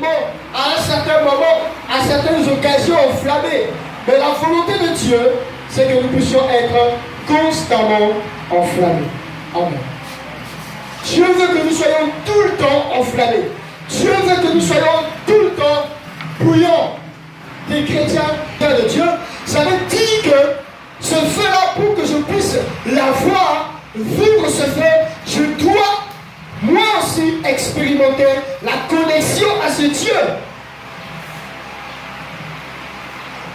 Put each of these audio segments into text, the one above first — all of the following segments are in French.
à un certain moment, à certaines occasions enflammées. Mais la volonté de Dieu, c'est que nous puissions être constamment enflammés. Amen. Dieu veut que nous soyons tout le temps enflammés. Dieu veut que nous soyons tout le temps bouillants. Des chrétiens de Dieu, ça veut dire que ce feu-là, pour que je puisse l'avoir, vivre ce feu, je dois moi aussi expérimenter la connexion à ce Dieu.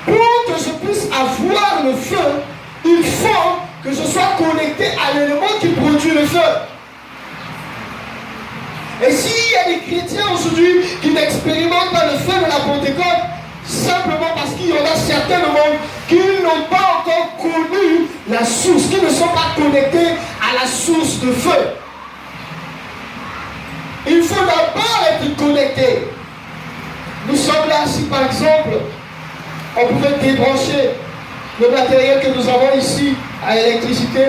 Pour que je puisse avoir le feu, il faut que je sois connecté à l'élément qui produit le feu. Et s'il y a des chrétiens aujourd'hui qui n'expérimentent pas le feu de la Pentecôte, simplement parce qu'il y en a certains au monde qui n'ont pas encore connu la source, qui ne sont pas connectés à la source de feu. Il faut d'abord être connecté. Nous sommes là, si par exemple, on pouvait débrancher le matériel que nous avons ici à l'électricité,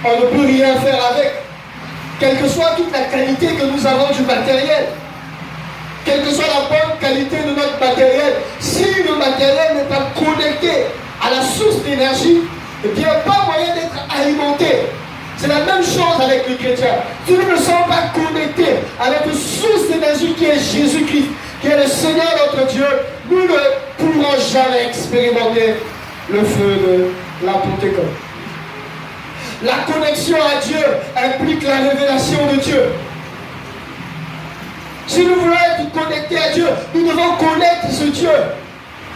on ne peut rien faire avec. Quelle que soit toute la qualité que nous avons du matériel, quelle que soit la bonne qualité de notre matériel, si le matériel n'est pas connecté à la source d'énergie, eh bien, pas moyen d'être alimenté. C'est la même chose avec le chrétien. Si nous ne sommes pas connectés à notre source d'énergie qui est Jésus-Christ, qui est le Seigneur notre Dieu, nous ne pourrons jamais expérimenter le feu de la Pentecôte. La connexion à Dieu implique la révélation de Dieu. Si nous voulons être connectés à Dieu, nous devons connaître ce Dieu.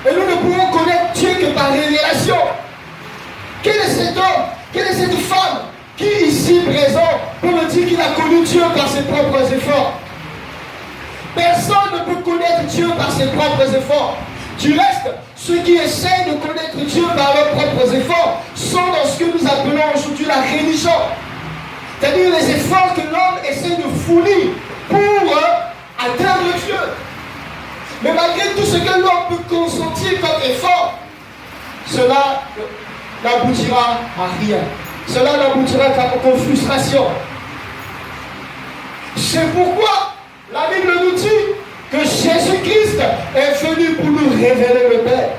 Et nous ne pouvons connaître Dieu que par révélation. Quel est cet homme? Quelle est cette femme qui ici présent peut me dire qu'il a connu Dieu par ses propres efforts? Personne ne peut connaître Dieu par ses propres efforts. Du reste, ceux qui essayent de connaître Dieu par leurs propres efforts sont dans ce que nous appelons aujourd'hui la religion. C'est-à-dire les efforts que l'homme essaie de fournir pour atteindre Dieu. Mais malgré tout ce que l'homme peut consentir comme effort, cela n'aboutira à rien. Cela n'aboutira qu'aux frustrations. C'est pourquoi la Bible nous dit que Jésus-Christ est venu pour nous révéler le Père.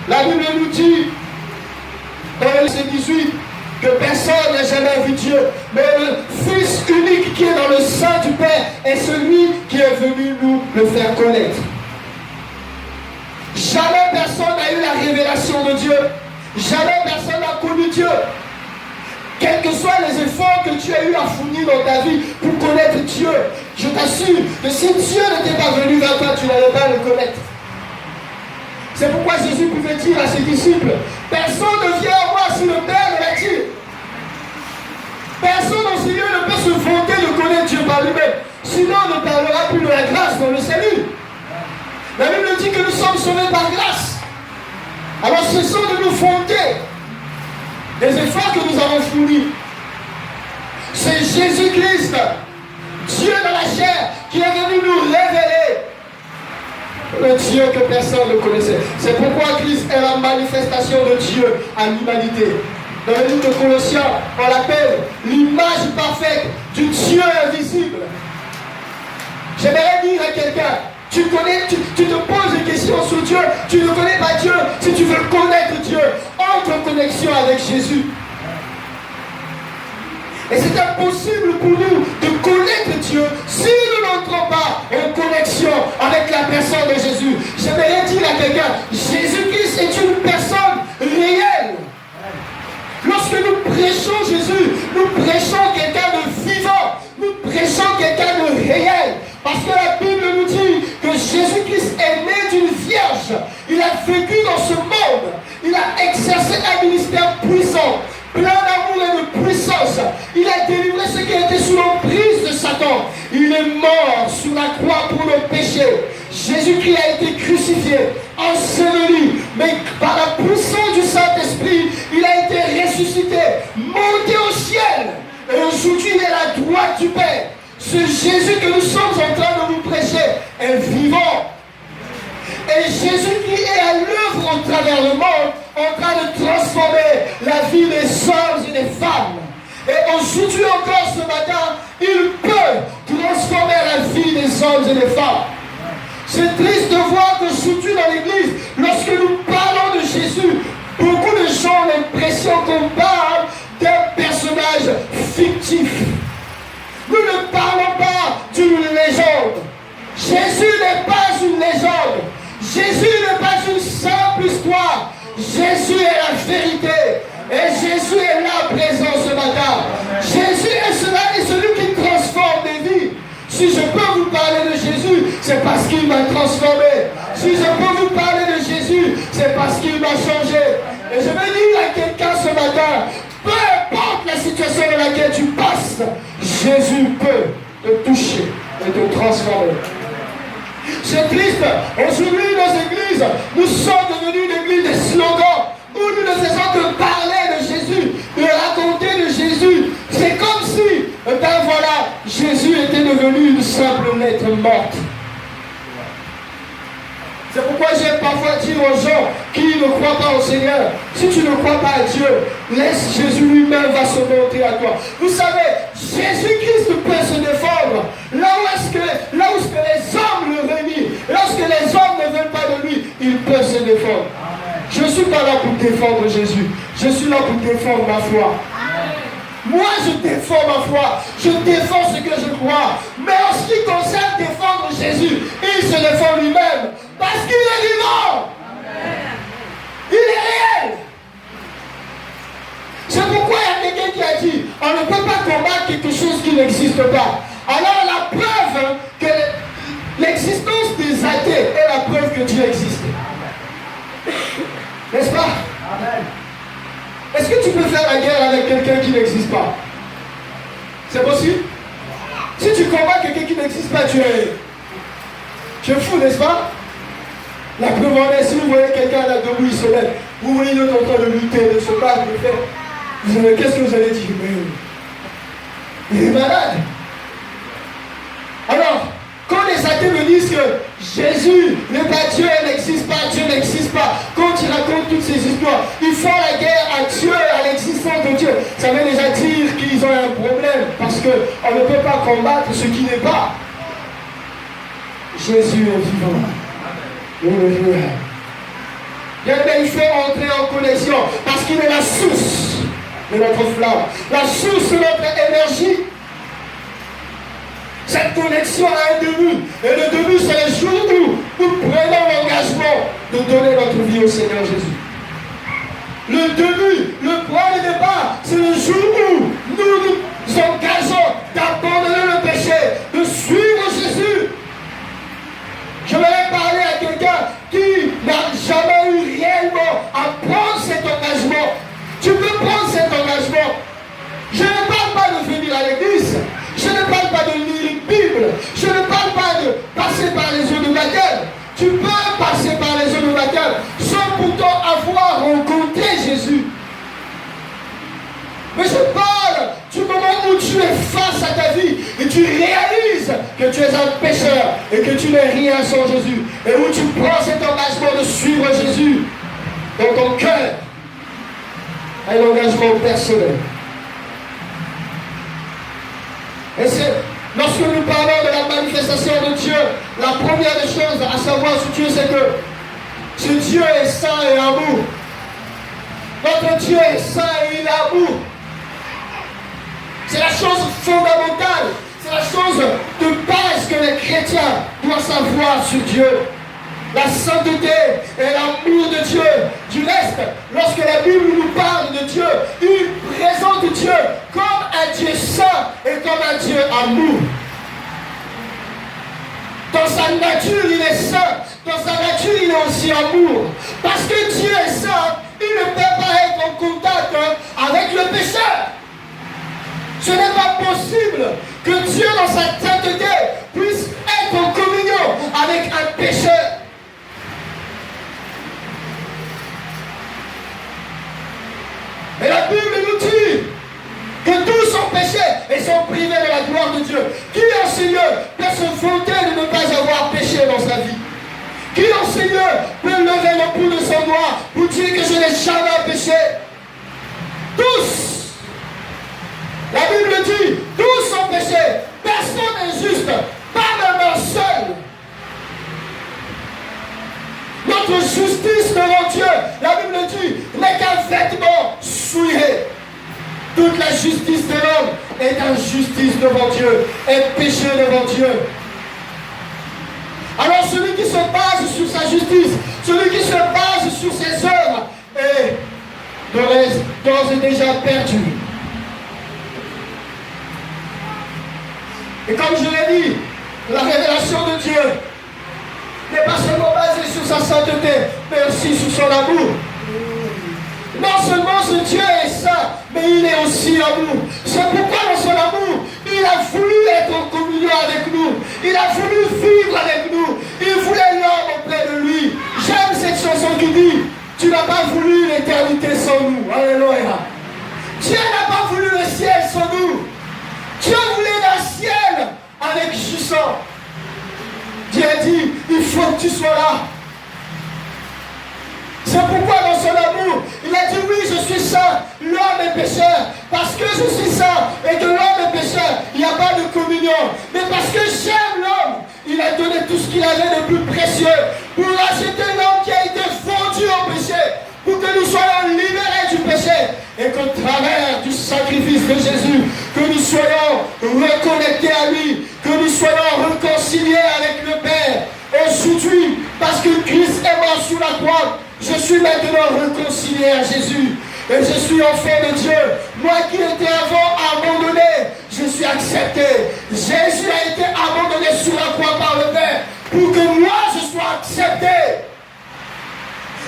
La Bible nous dit dans le verset 18 que personne n'a jamais vu Dieu, mais le Fils unique qui est dans le sein du Père est celui qui est venu nous le faire connaître. Jamais personne n'a eu la révélation de Dieu. Jamais personne n'a connu Dieu. Quels que soient les efforts que tu as eu à fournir dans ta vie pour connaître Dieu, je t'assure que si Dieu n'était pas venu vers toi, tu n'allais pas le connaître. C'est pourquoi Jésus pouvait dire à ses disciples, personne ne vient à moi si le Père ne l'attire. Personne dans ce lieu ne peut se vanter de connaître Dieu par lui-même. Sinon, on ne parlera plus de la grâce dans le salut. La Bible dit que nous sommes sauvés par grâce. Alors cessons de nous vanter des efforts que nous avons fournis. C'est Jésus-Christ, Dieu dans la chair, qui est venu nous révéler le Dieu que personne ne connaissait. C'est pourquoi Christ est la manifestation de Dieu à l'humanité. Dans le livre de Colossiens, on l'appelle l'image parfaite du Dieu invisible. J'aimerais dire à quelqu'un, tu te poses des questions sur Dieu, tu ne connais pas Dieu. Si tu veux connaître Dieu, entre en connexion avec Jésus. Et c'est impossible pour nous de connaître Dieu si nous n'entrons pas en connexion avec la personne de Jésus. J'aimerais dire à quelqu'un, Jésus-Christ est une personne réelle. Lorsque nous prêchons Jésus, nous prêchons quelqu'un de vivant, nous prêchons quelqu'un de réel. Parce que la Bible nous dit que Jésus-Christ est né d'une vierge. Il a vécu dans ce monde. Il a exercé un ministère puissant, plein d'amour et de puissance. Il a délivré ceux qui étaient sous l'emprise de Satan. Il est mort sur la croix pour nos péchés. Jésus-Christ a été crucifié, enseveli, mais par la puissance du Saint-Esprit, il a été ressuscité, monté au ciel. Et aujourd'hui, il est à la droite du Père. Ce Jésus que nous sommes en train de vous prêcher est vivant. Et Jésus qui est à l'œuvre au travers le monde, en train de transformer la vie des hommes et des femmes. Et aujourd'hui encore ce matin, il peut, grâce transformer la vie des hommes et des femmes. C'est triste de voir que surtout dans l'église, lorsque nous parlons de Jésus, beaucoup de gens ont l'impression qu'on parle d'un personnage fictif. Nous ne parlons pas d'une légende. Jésus n'est pas une légende. Jésus n'est pas une simple histoire. Jésus est la vérité. Et Jésus est là présent ce matin. Jésus est celui qui transforme des vies. Si je peux vous parler de Jésus, c'est parce qu'il m'a transformé. Si je peux vous parler de Jésus, c'est parce qu'il m'a changé. Et je veux dire à quelqu'un ce matin, peu importe la situation dans laquelle tu passes, Jésus peut te toucher et te transformer. C'est triste. Aujourd'hui, nos églises, nous sommes devenus une église de slogans où nous ne faisons que parler de Jésus, de raconter de Jésus. C'est comme si, ben voilà, Jésus était devenu une simple lettre morte. C'est pourquoi j'aime parfois dire aux gens qui ne croient pas au Seigneur, si tu ne crois pas à Dieu, laisse Jésus lui-même va se montrer à toi. Vous savez, Jésus-Christ peut se défendre là où les hommes le renient. Lorsque les hommes ne veulent pas de lui, il peut se défendre. Je ne suis pas là pour défendre Jésus. Je suis là pour défendre ma foi. Moi, je défends ma foi. Je défends ce que je crois. Mais en ce qui concerne défendre Jésus, il se défend lui-même. Parce qu'il est vivant. Il est réel. C'est pourquoi il y a quelqu'un qui a dit, on ne peut pas combattre quelque chose qui n'existe pas. Alors la preuve que l'existence des athées est la preuve que Dieu existe. N'est-ce pas? Amen. Est-ce que tu peux faire la guerre avec quelqu'un qui n'existe pas? C'est possible? Si tu combats quelqu'un qui n'existe pas, tu es fou, n'est-ce pas? La preuve en est, si vous voyez quelqu'un là debout, il se lève, vous voyez l'autre en train de lutter, de se battre, de faire, vous savez, qu'est-ce que vous allez dire? Mais il est malade. Alors, quand les athées me disent que Jésus n'est pas Dieu, il n'existe pas, Dieu n'existe pas, quand ils racontent toutes ces histoires, ils font la guerre à Dieu, à l'existence de Dieu. Ça veut déjà dire qu'ils ont un problème, parce qu'on ne peut pas combattre ce qui n'est pas. Jésus est vivant. Alléluia. Bien, il faut entrer en connexion, parce qu'il est la source de notre flamme, la source de notre énergie. Cette connexion a un début. Et le début, c'est le jour où nous prenons l'engagement de donner notre vie au Seigneur Jésus. Le début, le point de départ, c'est le jour où nous nous engageons d'abandonner le péché, de suivre Jésus. Je vais parler à quelqu'un qui n'a jamais eu réellement à prendre cet engagement. Tu peux prendre cet engagement. Je ne parle pas de venir à l'église. Je ne parle pas de lire une Bible. Je ne parle pas de passer par les eaux de baptême. Tu peux passer par les eaux de baptême sans pourtant avoir rencontré Jésus. Mais je parle du moment où tu es face à ta vie et tu réalises que tu es un pécheur et que tu n'es rien sans Jésus. Et où tu prends cet engagement de suivre Jésus dans ton cœur. Un engagement personnel. Et c'est lorsque nous parlons de la manifestation de Dieu, la première des choses à savoir sur Dieu, c'est que ce Dieu est saint et amour. Notre Dieu est saint et il est amour. C'est la chose fondamentale, c'est la chose de base que les chrétiens doivent savoir sur Dieu. La sainteté et l'amour de Dieu. Du reste, lorsque la Bible nous parle de Dieu, il présente Dieu comme un Dieu saint et comme un Dieu amour. Dans sa nature, il est saint. Dans sa nature, il est aussi amour. Parce que Dieu est saint, il ne peut pas être en contact avec le pécheur. Ce n'est pas possible que Dieu, dans sa sainteté, puisse être en communion avec un pécheur. Et la Bible nous dit que tous ont péché et sont privés de la gloire de Dieu. Qui en Seigneur peut se vanter de ne pas avoir péché dans sa vie? Qui en Seigneur peut lever le bout de son doigt pour dire que je n'ai jamais péché? Tous. La Bible dit, tous ont péché. Personne n'est juste. notre justice devant Dieu, la Bible dit, n'est qu'un vêtement souillé. Toute la justice de l'homme est injustice devant Dieu, est péché devant Dieu. Alors celui qui se base sur sa justice, celui qui se base sur ses œuvres, est d'ores et déjà perdu. Et comme je l'ai dit, la révélation de Dieu n'est pas seulement basée sur sa sainteté, mais aussi sur son amour. Non seulement ce Dieu est saint, mais il est aussi amour. C'est pourquoi dans son amour, il a voulu être en communion avec nous. Il a voulu vivre avec nous. Il voulait l'homme auprès de lui. J'aime cette chanson qui dit, tu n'as pas voulu l'éternité sans nous. Alléluia. Dieu n'a pas voulu le ciel sans nous. Dieu voulait un ciel avec jouissance. Dieu a dit, il faut que tu sois là. C'est pourquoi dans son amour, il a dit oui, je suis saint, l'homme est pécheur. Parce que je suis saint et que l'homme est pécheur, il n'y a pas de communion. Mais parce que j'aime l'homme, il a donné tout ce qu'il avait de plus précieux pour racheter l'homme qui a été fondu au péché, pour que nous soyons libérés du péché et qu'au travers du sacrifice de Jésus, que nous soyons reconnectés à lui, que nous soyons réconciliés avec le Père. Aujourd'hui, parce que Christ est mort sur la croix, je suis maintenant réconcilié à Jésus. Et je suis enfant de Dieu. Moi qui étais avant abandonné, je suis accepté. Jésus a été abandonné sur la croix par le Père pour que moi je sois accepté.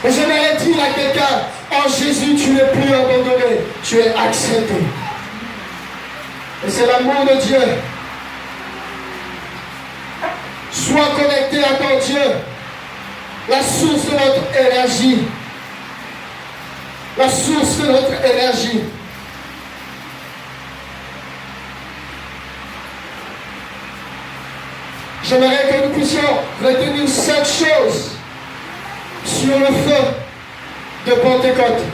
Et j'aimerais dire à quelqu'un, en Jésus tu n'es plus abandonné, tu es accepté. Et c'est l'amour de Dieu. Sois connecté à ton Dieu, la source de notre énergie. La source de notre énergie. J'aimerais que nous puissions retenir 5 choses sur le feu de Pentecôte.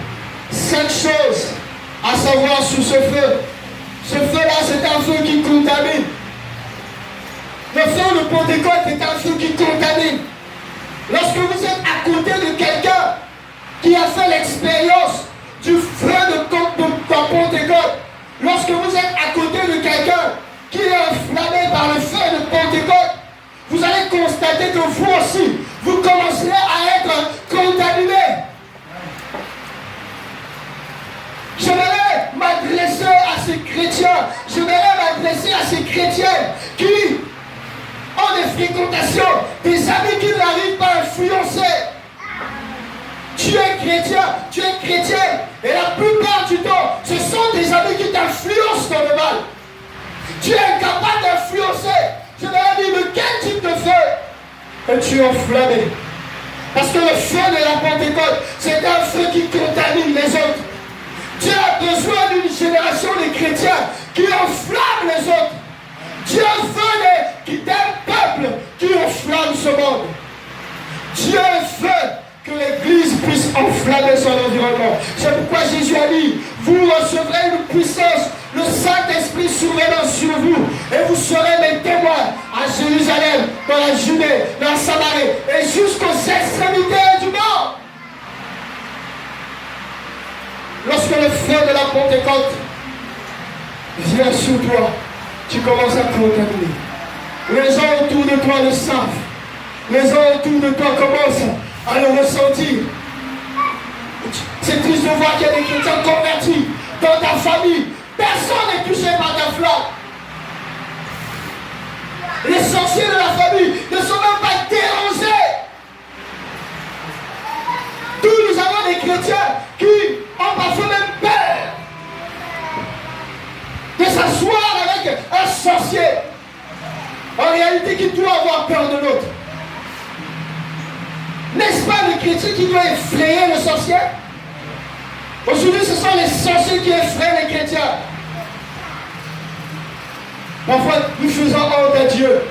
5 choses à savoir sur ce feu. Ce feu-là, c'est un feu qui contamine. Le feu de Pentecôte est un feu qui contamine. Lorsque vous êtes à côté de quelqu'un qui a fait l'expérience du feu de Pentecôte, lorsque vous êtes à côté de quelqu'un qui est enflammé par le feu de Pentecôte, vous allez constater que vous aussi, vous commencerez à être contaminé. J'aimerais m'adresser à ces chrétiens, j'aimerais m'adresser à ces chrétiennes qui ont des fréquentations, des amis qui n'arrivent pas à influencer. Tu es chrétien, tu es chrétienne, et la plupart du temps, ce sont des amis qui t'influencent dans le mal. Tu es incapable d'influencer. Je leur ai dit, de quel type de feu es-tu enflammé? Parce que le feu de la Pentecôte, c'est un feu qui contamine les autres. Dieu a besoin d'une génération de chrétiens qui enflamment les autres. Dieu veut d'un peuple qui enflamme ce monde. Dieu veut que l'Église puisse enflammer son environnement. C'est pourquoi Jésus a dit, vous recevrez une puissance, le Saint-Esprit survenant sur vous, et vous serez mes témoins à Jérusalem, dans la Judée, dans la Samarie, et jusqu'aux extrémités du monde. Lorsque le feu de la Pentecôte vient sur toi, tu commences à contaminer. Les gens autour de toi le savent. Les gens autour de toi commencent à le ressentir. C'est triste de voir qu'il y a des chrétiens convertis dans ta famille. Personne n'est touché par ta flamme. Les sorciers de la famille ne sont même pas dérangés. Tous nous avons des chrétiens qui ont parfois même peur de s'asseoir avec un sorcier. En réalité, qui doit avoir peur de l'autre. N'est-ce pas le chrétien qui doit effrayer le sorcier? Aujourd'hui, ce sont les sorciers qui effraient les chrétiens. Parfois, nous faisons honte à Dieu.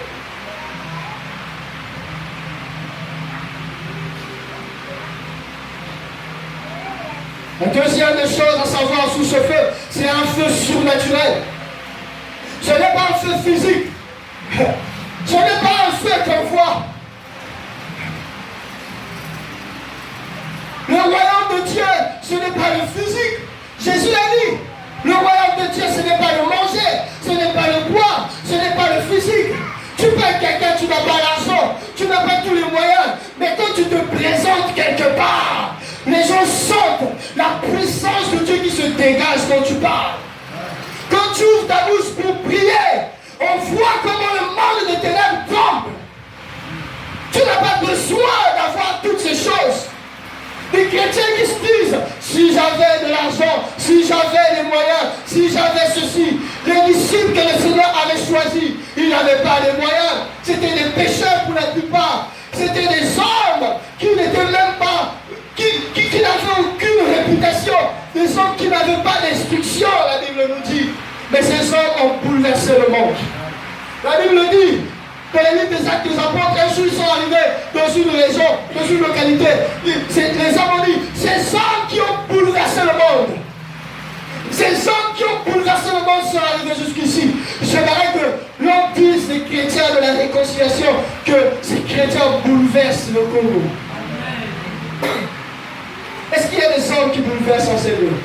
La deuxième des choses à savoir sous ce feu, c'est un feu surnaturel. Ce n'est pas un feu physique. Ce n'est pas un feu qu'on voit. ce n'est pas le physique. Jésus l'a dit. Le royaume de Dieu, ce n'est pas le manger, ce n'est pas le boire, ce n'est pas le physique. Tu peux être quelqu'un, tu n'as pas l'argent, tu n'as pas tous les moyens, mais quand tu te présentes quelque part, les gens sentent la puissance de Dieu qui se dégage quand tu parles. Quand tu ouvres ta bouche pour prier, on voit comment le monde des ténèbres tombe. Tu n'as pas besoin d'avoir toutes ces choses. Des chrétiens qui se disent, si j'avais de l'argent, si j'avais les moyens, si j'avais ceci. Les disciples que le Seigneur avait choisis, ils n'avaient pas les moyens. C'était des pécheurs pour la plupart. C'était des hommes qui n'étaient même pas, qui n'avaient aucune réputation. Des hommes qui n'avaient pas d'instruction, la Bible nous dit. Mais ces hommes ont bouleversé le monde. La Bible dit, dans les livres des Actes des Apôtres, un jour ils sont arrivés dans une région, dans une localité. Les hommes ont dit, ces hommes qui ont bouleversé le monde, ces hommes qui ont bouleversé le monde sont arrivés jusqu'ici. J'aimerais que l'on dise des chrétiens de la réconciliation que ces chrétiens bouleversent le Congo. Est-ce qu'il y a des hommes qui bouleversent en ces lieux?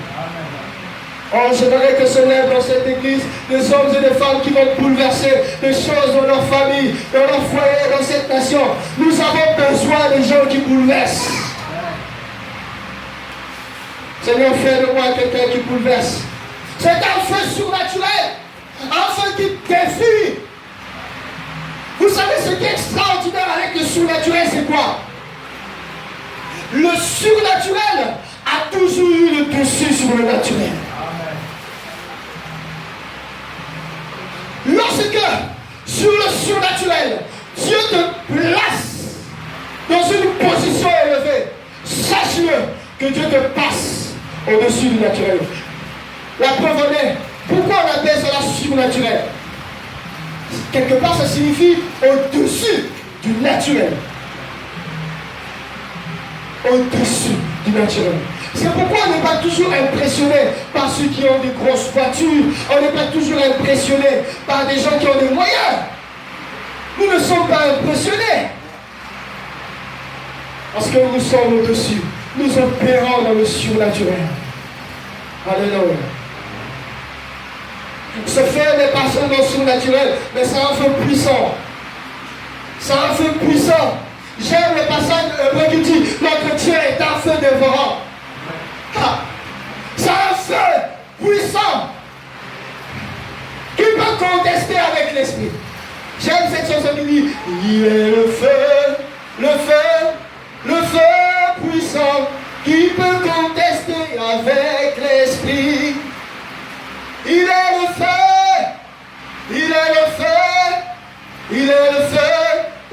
Oh, j'aimerais que se lèvent dans cette église des hommes et des femmes qui vont bouleverser des choses dans leur famille, dans leur foyer, dans cette nation. Nous avons besoin des gens qui bouleversent. Seigneur, fais de moi quelqu'un qui bouleverse. C'est un feu surnaturel, un feu qui défie. Vous savez ce qui est extraordinaire avec le surnaturel, c'est quoi? Le surnaturel a toujours eu le dessus sur le naturel. Lorsque, sur le surnaturel, Dieu te place dans une position élevée, sache-le que Dieu te passe au-dessus du naturel. La preuve en est, pourquoi on appelle cela surnaturel? Quelque part, ça signifie au-dessus du naturel. Au-dessus du naturel. C'est pourquoi on n'est pas toujours impressionné par ceux qui ont des grosses voitures. On n'est pas toujours impressionné par des gens qui ont des moyens. Nous ne sommes pas impressionnés. Parce que nous sommes au-dessus. Nous opérons dans le surnaturel. Alléluia. Ce feu n'est pas seulement surnaturel, mais c'est un feu puissant. C'est un feu puissant. J'aime le passage qui dit notre Dieu est un feu dévorant. C'est un feu puissant qui peut contester avec l'esprit. J'aime cette chanson qui dit il est le feu puissant qui peut contester avec l'esprit. Il est le feu, il est le feu, il est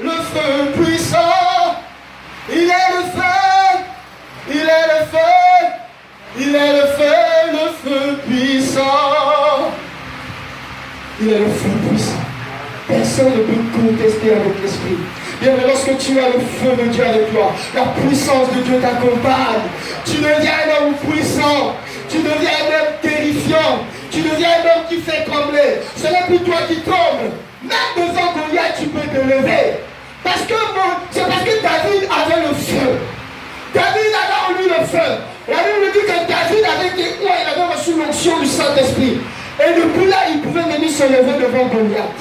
le feu puissant. Il est le feu, il est le feu, il est le feu puissant. Il est le feu puissant. Personne ne peut contester avec l'esprit. Bien, mais lorsque tu as le feu de Dieu avec toi, la puissance de Dieu t'accompagne. Tu deviens un homme puissant. Tu deviens un homme terrifiant. Tu deviens un homme qui fait trembler. Ce n'est plus toi qui trembles. Même devant Goliath, tu peux te lever. C'est parce que David avait le feu. David avait en lui le feu. La Bible dit que David avait été oint, il avait reçu l'onction du Saint-Esprit. Et depuis là, il pouvait venir se lever devant Goliath.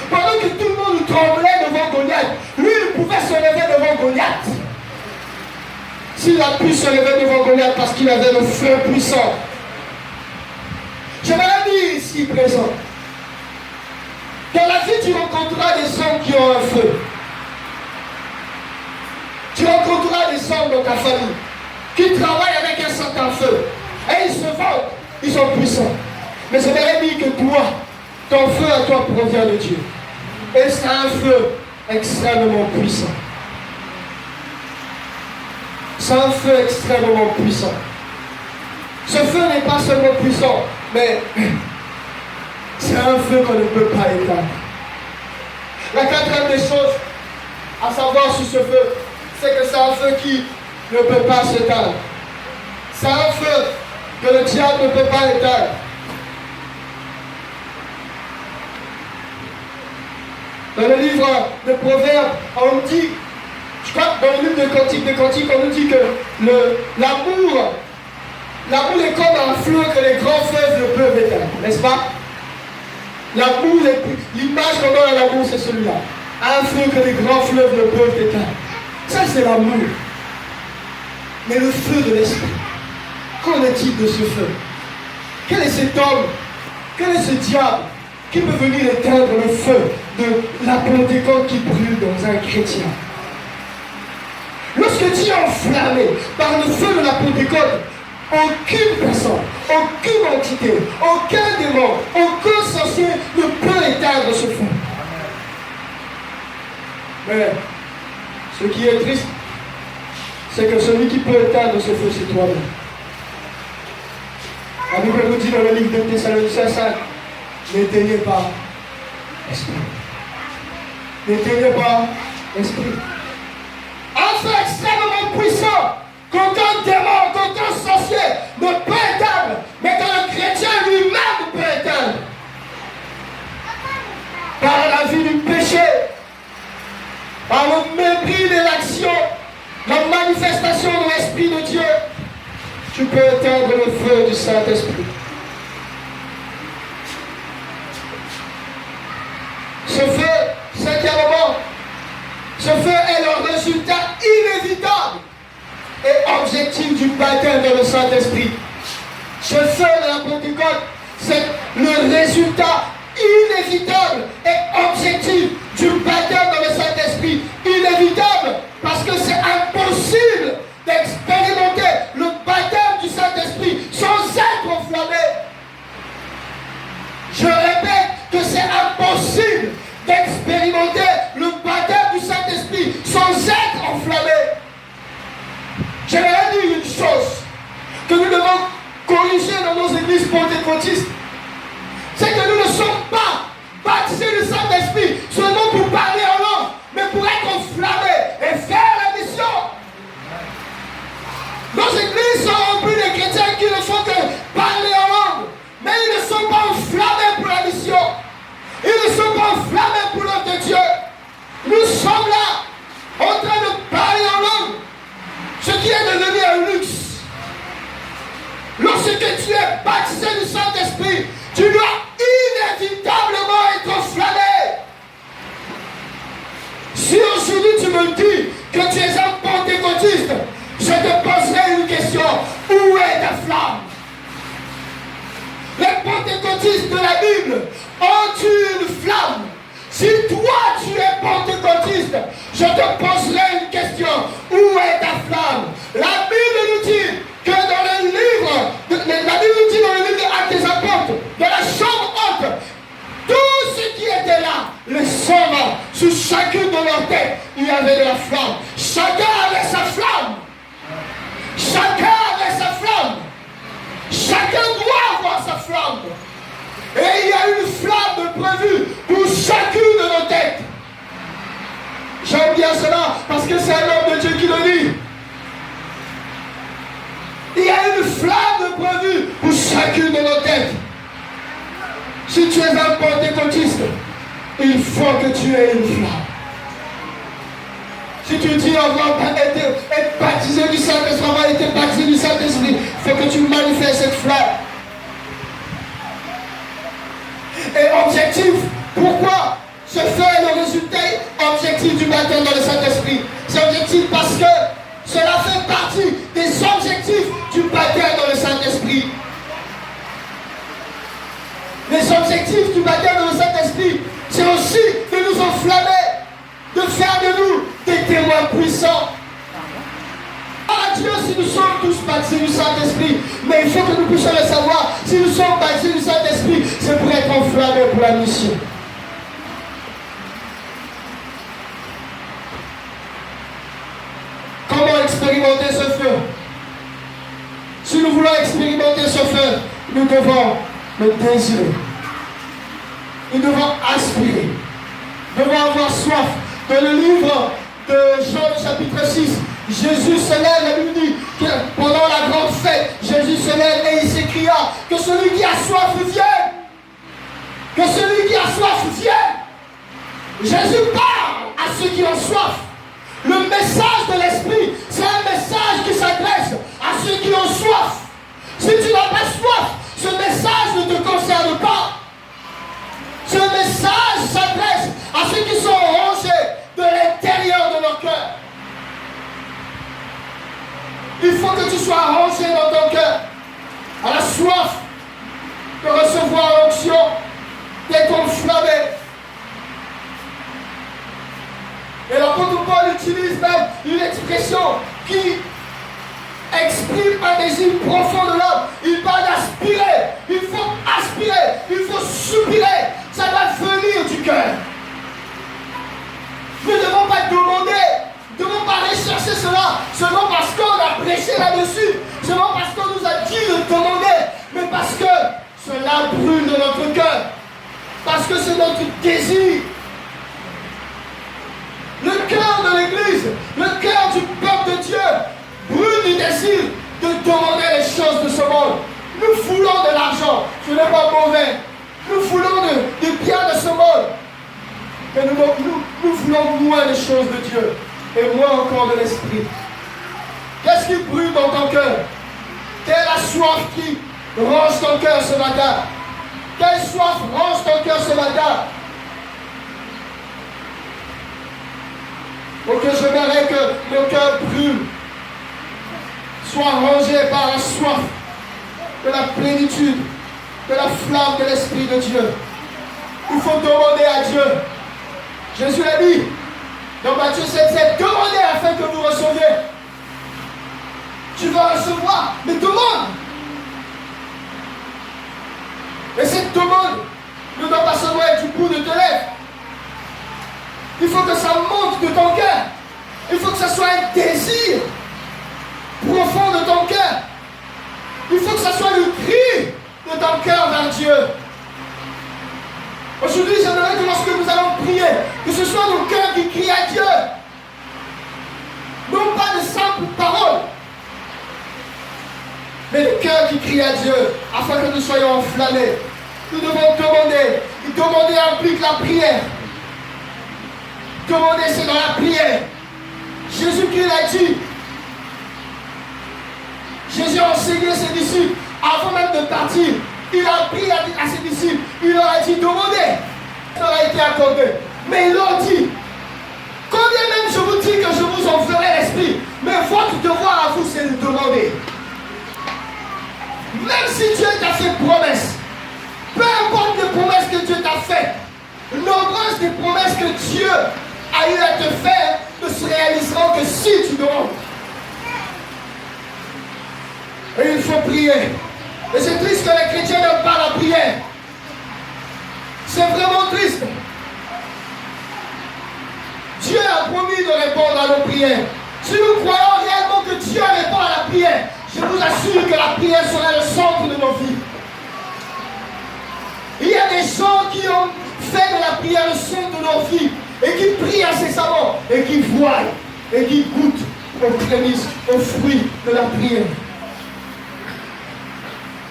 Pendant que tout le monde tremblait devant Goliath, lui, il pouvait se lever devant Goliath. S'il a pu se lever devant Goliath parce qu'il avait le feu puissant. J'aimerais dire ici présent, dans la vie, tu rencontreras des hommes qui ont un feu. Tu rencontreras des hommes dans ta famille qui travaillent avec un certain feu. Et ils se vantent, ils sont puissants. Mais j'aimerais dire que toi, ton feu à toi provient de Dieu. Et c'est un feu extrêmement puissant. C'est un feu extrêmement puissant. Ce feu n'est pas seulement puissant, mais c'est un feu qu'on ne peut pas éteindre. La quatrième des choses à savoir sur ce feu, c'est que c'est un feu qui ne peut pas s'éteindre. C'est un feu que le diable ne peut pas éteindre. Dans le livre de Proverbes, on dit, je crois que dans le livre de Cantique, on nous dit que l'amour L'amour est comme un feu que les grands fleuves ne peuvent éteindre, n'est-ce pas? L'amour, l'image qu'on donne à l'amour, c'est celui-là. Un feu que les grands fleuves ne peuvent éteindre. Ça, c'est l'amour. Mais le feu de l'esprit, qu'en est-il de ce feu? Quel est cet homme? Quel est ce diable qui peut venir éteindre le feu de la Pentecôte qui brûle dans un chrétien? Lorsque tu es enflammé par le feu de la Pentecôte, aucune personne, aucune entité, aucun démon, aucun sorcier ne peut éteindre ce feu. Mais ce qui est triste, c'est que celui qui peut éteindre ce feu, c'est toi-même. La Bible nous dit dans le livre de Thessaloniciens 5, n'éteignez pas l'esprit. N'éteignez pas l'esprit. Un feu extrêmement puissant, qu'aucun démon, qu'aucun sorcier ne peut éteindre, mais que le chrétien lui-même peut éteindre. Par la vie du péché, par le mépris de l'action, la manifestation de l'Esprit de Dieu, tu peux éteindre le feu du Saint-Esprit. Ce feu, cinquièmement, ce feu est le résultat inévitable et objectif du baptême dans le Saint-Esprit. Ce feu de la Pentecôte, c'est le résultat inévitable et objectif du baptême dans le Saint-Esprit. Inévitable parce que c'est impossible d'expérimenter le baptême du Saint-Esprit sans être enflammé. Je répète que c'est impossible d'expérimenter le baptême du Saint-Esprit sans être enflammé. J'aimerais dire une chose que nous devons corriger dans nos églises pentecôtistes. C'est que nous ne sommes pas baptisés du Saint-Esprit seulement pour parler en langue, mais pour être enflammés et faire la mission. Nos églises sont remplies de chrétiens qui ne font que parler en langue, mais ils ne sont pas enflammés pour la mission. Ils ne sont pas enflammés pour l'œuvre de Dieu. Nous sommes là, en train de parler en langue, ce qui est devenu un luxe. Lorsque tu es baptisé du Saint-Esprit, tu dois inévitablement être enflammé. Si aujourd'hui tu me dis que tu es un pentecôtiste, je te poserai une question. Où est ta flamme? Les pentecôtistes de la Bible ont une flamme. Si toi tu es pentecôtiste, je te poserai une question. Où est ta flamme? La Bible nous dit que dans le livre, la Bible nous dit dans le livre des Actes des Apôtres, dans la chambre haute, tous ceux qui étaient là, les sauvants, sous chacune de leurs têtes, il y avait de la flamme. Chacun avait sa flamme. Chacun avait sa flamme. Chacun doit avoir sa flamme. Et il y a une flamme prévue pour chacune de nos têtes. J'aime bien cela parce que c'est un homme de Dieu qui le dit. Il y a une flamme prévue pour chacune de nos têtes. Si tu es un pentecôtiste, il faut que tu aies une flamme. Si tu dis avoir être baptisé du Saint-Esprit, avoir été baptisé du Saint-Esprit, il faut que tu manifestes cette flamme. Et objectif, pourquoi ce feu est le résultat objectif du baptême dans le Saint-Esprit? C'est objectif parce que cela fait partie des objectifs du baptême dans le Saint-Esprit. Les objectifs du baptême dans le Saint-Esprit, c'est aussi de nous enflammer, de faire de nous des témoins puissants. À Dieu, si nous sommes tous baptisés du Saint-Esprit, mais il faut que nous puissions le savoir, si nous sommes baptisés du Saint-Esprit, c'est pour être enflammés pour la mission. Comment expérimenter ce feu? Si nous voulons expérimenter ce feu, nous devons le désirer. Nous devons aspirer. Nous devons avoir soif. Dans le livre de Jean chapitre 6, Jésus se lève, la Bible dit que pendant la grande fête, Jésus se lève et il s'écria que celui qui a soif vienne. Que celui qui a soif vienne. Jésus parle à ceux qui ont soif. Le message de l'Esprit, c'est un message qui s'adresse à ceux qui ont soif. Si tu n'as pas soif, ce message ne te concerne pas. Ce message s'adresse à ceux qui sont rongés de l'intérieur de leur cœur. Il faut que tu sois rongé dans ton cœur, à la soif de recevoir l'onction, d'être enflammé. Et l'apôtre Paul utilise même une expression qui exprime un désir profond de l'homme. Il parle d'aspirer. Il faut aspirer. Il faut soupirer. Ça doit venir du cœur. Nous ne devons pas demander. Nous ne devons pas rechercher cela seulement parce qu'on a prêché là-dessus. Seulement parce qu'on nous a dit de demander. Mais parce que cela brûle dans notre cœur. Parce que c'est notre désir. Le cœur de l'Église, le cœur du peuple de Dieu brûle du désir de demander les choses de ce monde. Nous voulons de l'argent, ce n'est pas mauvais. Nous voulons du bien de ce monde. Mais nous voulons moins les choses de Dieu et moins encore de l'esprit. Qu'est-ce qui brûle dans ton cœur? Quelle est la soif qui ronge ton cœur ce matin? Quelle soif ronge ton cœur ce matin? Donc j'aimerais que le cœur brûle, soit rongé par la soif de la plénitude, de la flamme de l'Esprit de Dieu. Il faut demander à Dieu. Jésus l'a dit dans Matthieu 7,7, demandez afin que vous receviez. Tu vas recevoir, mais demande. Et cette demande ne doit pas seulement être du bout de tes lèvres. Il faut que ça monte de ton cœur. Il faut que ça soit un désir profond de ton cœur. Il faut que ça soit le cri de ton cœur vers Dieu. Aujourd'hui, j'aimerais que lorsque nous allons prier, que ce soit nos cœurs qui crient à Dieu. Non pas de simples paroles, mais le cœur qui crie à Dieu, afin que nous soyons enflammés. Nous devons demander. Et demander implique la prière. Demander, c'est dans la prière. Jésus-Christ l'a dit. Jésus a enseigné ses disciples. Avant même de partir, il a appris à ses disciples. Il leur a dit, demandez. Ça leur a été accordé. Mais il leur dit, combien même je vous dis que je vous en ferai l'esprit, mais votre devoir à vous, c'est de demander. Même si Dieu t'a fait promesse, peu importe les promesses que Dieu t'a faites, nombreuses des promesses que Dieu a eu à te faire ne se réaliseront que si tu demandes. Et il faut prier. Et c'est triste que les chrétiens n'aiment pas la prière. C'est vraiment triste. Dieu a promis de répondre à nos prières. Si nous croyons réellement que Dieu répond à la prière, je vous assure que la prière sera le centre de nos vies. Il y a des gens qui ont fait de la prière le centre de leur vie et qui prient incessamment et qui voient et qui goûtent aux prémices, aux fruits de la prière.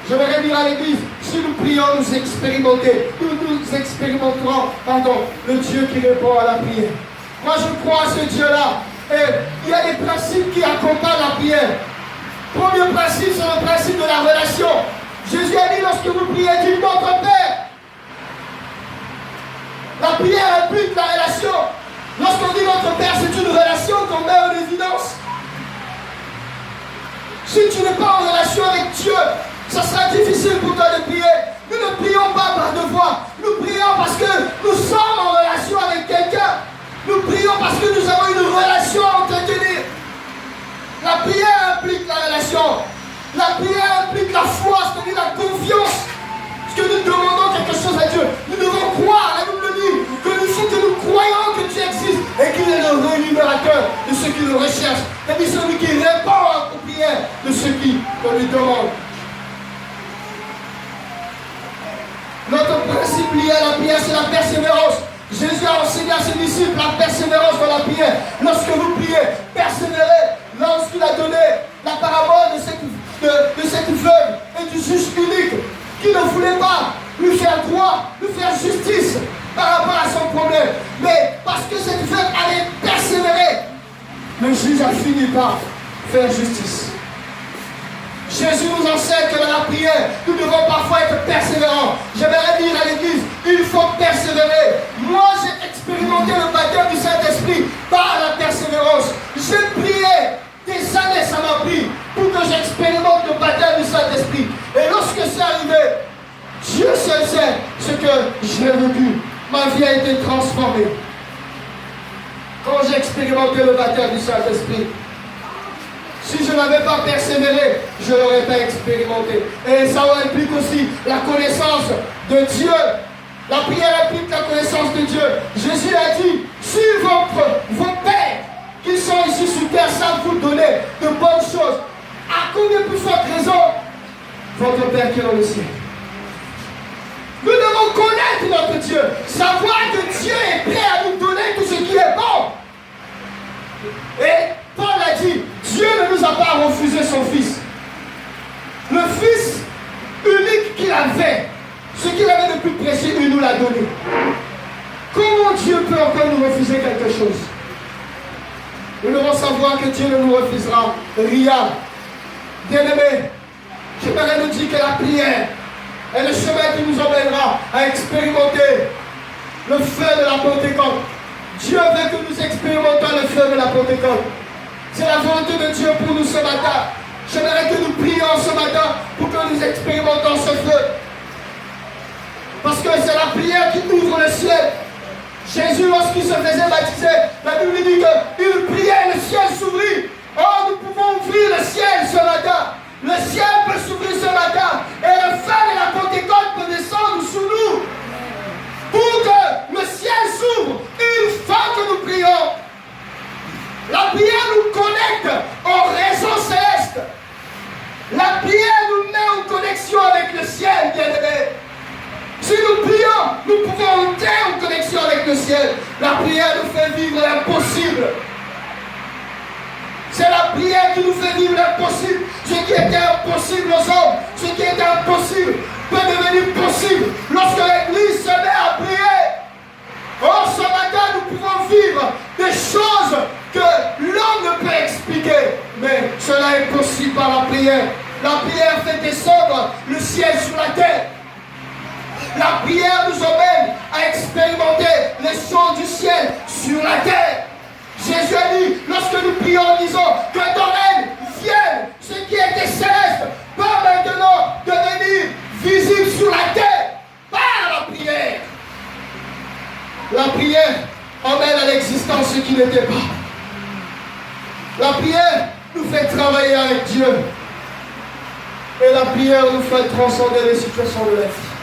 Je vais dire à l'église, si nous prions, nous expérimenterons le Dieu qui répond à la prière. Moi je crois à ce Dieu-là. Et il y a des principes qui accompagnent la prière. Premier principe, c'est le principe de la relation. Jésus a dit, lorsque vous priez, dites notre Père. La prière implique la relation. Lorsqu'on dit notre Père, c'est une relation qu'on met en évidence. Si tu n'es pas en relation avec Dieu, ça sera difficile pour toi de prier. Nous ne prions pas par devoir. Nous prions parce que nous sommes en relation avec quelqu'un. Nous prions parce que nous avons une relation à entretenir. La prière implique la relation. La prière implique la foi, c'est-à-dire la confiance. Parce que nous demandons quelque chose à Dieu. Nous devons croire, la Bible dit, que nous croyons que Dieu existe et qu'il est le rémunérateur de ceux qui le recherchent. C'est-à-dire celui qui répond aux prières de ceux qui lui demandent. Notre principe lié à la prière, c'est la persévérance. Jésus a enseigné à ses disciples la persévérance dans la prière. Lorsque vous priez, persévérez. Lorsqu'il a donné la parabole de cette veuve et du juge unique qui ne voulait pas lui faire droit, lui faire justice par rapport à son problème. Mais parce que cette veuve allait persévérer, le juge a fini par faire justice. Jésus nous enseigne que dans la prière, nous devons parfois être persévérants. J'aimerais dire à l'église, il faut persévérer. Moi, j'ai expérimenté le baptême du Saint-Esprit par la persévérance. J'ai prié, des années ça m'a pris pour que j'expérimente le baptême du Saint-Esprit. Et lorsque c'est arrivé, Dieu seul sait ce que j'ai vécu. Ma vie a été transformée. Quand j'ai expérimenté le baptême du Saint-Esprit, si je n'avais pas persévéré, je ne l'aurais pas expérimenté. Et ça implique aussi la connaissance de Dieu. La prière implique la connaissance de Dieu. Jésus a dit, si vos pères qui sont ici sur terre savent vous donner de bonnes choses, à combien plus forte raison votre Père qui est dans le ciel. Nous devons connaître notre Dieu, savoir que Dieu est prêt à nous donner tout ce qui est bon. Et Paul a dit, Dieu ne nous a pas refusé son Fils. Le Fils unique qu'il avait, ce qu'il avait de plus précieux, il nous l'a donné. Comment Dieu peut encore nous refuser quelque chose? Nous devons savoir que Dieu ne nous refusera rien. Bien-aimés, j'aimerais nous dire que la prière est le chemin qui nous emmènera à expérimenter le feu de la Pentecôte. Dieu veut que nous expérimentions le feu de la Pentecôte. C'est la volonté de Dieu pour nous ce matin. J'aimerais que nous prions ce matin pour que nous expérimentions ce feu. Parce que c'est la prière qui ouvre le ciel. Jésus, lorsqu'il se faisait baptiser, la Bible dit qu'il priait, le ciel s'ouvrit. Oh, nous pouvons ouvrir le ciel ce matin. Le ciel peut s'ouvrir ce matin. Et le feu de la Pentecôte peut descendre sur nous. Pour que le ciel s'ouvre, il faut que nous prions. La prière nous connecte aux raisons célestes. La prière nous met en connexion avec le ciel, bien-aimés. Si nous prions, nous pouvons entrer en connexion avec le ciel. La prière nous fait vivre l'impossible. C'est la prière qui nous fait vivre l'impossible. Ce qui était impossible aux hommes, ce qui était impossible peut devenir possible lorsque l'Église se met à prier. Oh, ce matin, nous pouvons vivre des choses que l'homme ne peut expliquer. Mais cela est possible par la prière. La prière fait descendre le ciel sur la terre. La prière nous emmène à expérimenter les choses du ciel sur la terre. Jésus a dit, lorsque nous prions en disant que ton règne vienne, ce qui était céleste peut maintenant devenir visible sur la terre par la prière. La prière emmène à l'existence ce qui n'était pas. La prière nous fait travailler avec Dieu. Et la prière nous fait transcender les situations de la vie.